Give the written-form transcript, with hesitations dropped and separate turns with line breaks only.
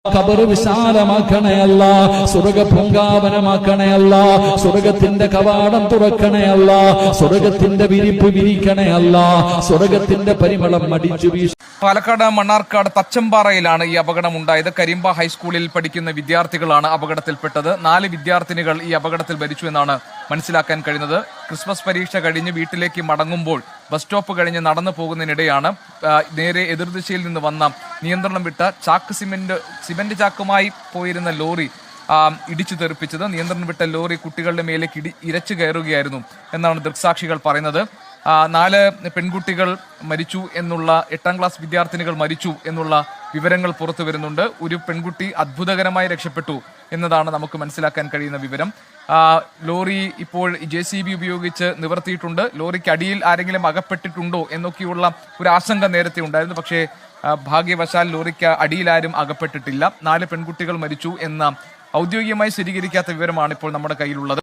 ഖബറ് വിശാലമാക്കണയല്ല, സ്വർഗ പൂങ്കാവനമാക്കണയല്ല, സ്വർഗത്തിന്റെ കവാടം തുറക്കണയല്ല, സ്വർഗത്തിന്റെ വിരിപ്പ് വിരിക്കണയല്ല, സ്വർഗത്തിന്റെ പരിമളം മടിച്ചു വീശ.
പാലക്കാട് മണ്ണാർക്കാട് തച്ചമ്പാറയിലാണ് ഈ അപകടം ഉണ്ടായത്. കരിമ്പ ഹൈസ്കൂളിൽ പഠിക്കുന്ന വിദ്യാർത്ഥികളാണ് അപകടത്തിൽപ്പെട്ടത്. 4 വിദ്യാർത്ഥിനികൾ ഈ അപകടത്തിൽ മരിച്ചു എന്നാണ് മനസ്സിലാക്കാൻ കഴിയുന്നത്. ക്രിസ്മസ് പരീക്ഷ കഴിഞ്ഞ് വീട്ടിലേക്ക് മടങ്ങുമ്പോൾ ബസ് സ്റ്റോപ്പ് കഴിഞ്ഞ് നടന്നു പോകുന്നതിനിടെയാണ് നേരെ എതിർദിശയിൽ നിന്ന് വന്ന നിയന്ത്രണം വിട്ട സിമന്റ് ചാക്കുമായി പോയിരുന്ന ലോറി ഇടിച്ചു തെറിപ്പിച്ചത്. നിയന്ത്രണം വിട്ട ലോറി കുട്ടികളുടെ മേലേക്ക് ഇരച്ചു കയറുകയായിരുന്നു എന്നാണ് ദൃക്സാക്ഷികൾ പറയുന്നത്. 4 പെൺകുട്ടികൾ മരിച്ചു എന്നുള്ള 8ാം ക്ലാസ് വിദ്യാർത്ഥിനികൾ മരിച്ചു എന്നുള്ള വിവരങ്ങൾ പുറത്തു വരുന്നുണ്ട്. ഒരു പെൺകുട്ടി അത്ഭുതകരമായി രക്ഷപ്പെട്ടു എന്നതാണ് നമുക്ക് മനസ്സിലാക്കാൻ കഴിയുന്ന വിവരം. ലോറി ഇപ്പോൾ JCB ഉപയോഗിച്ച് നിവർത്തിയിട്ടുണ്ട്. ലോറിക്ക് അടിയിൽ ആരെങ്കിലും അകപ്പെട്ടിട്ടുണ്ടോ എന്നൊക്കെയുള്ള ഒരു ആശങ്ക നേരത്തെ ഉണ്ടായിരുന്നു. പക്ഷേ ഭാഗ്യവശാൽ ലോറിക്ക് അടിയിലാരും അകപ്പെട്ടിട്ടില്ല. 4 പെൺകുട്ടികൾ മരിച്ചു എന്ന ഔദ്യോഗികമായി സ്ഥിരീകരിക്കാത്ത വിവരമാണ് ഇപ്പോൾ നമ്മുടെ കയ്യിലുള്ളത്.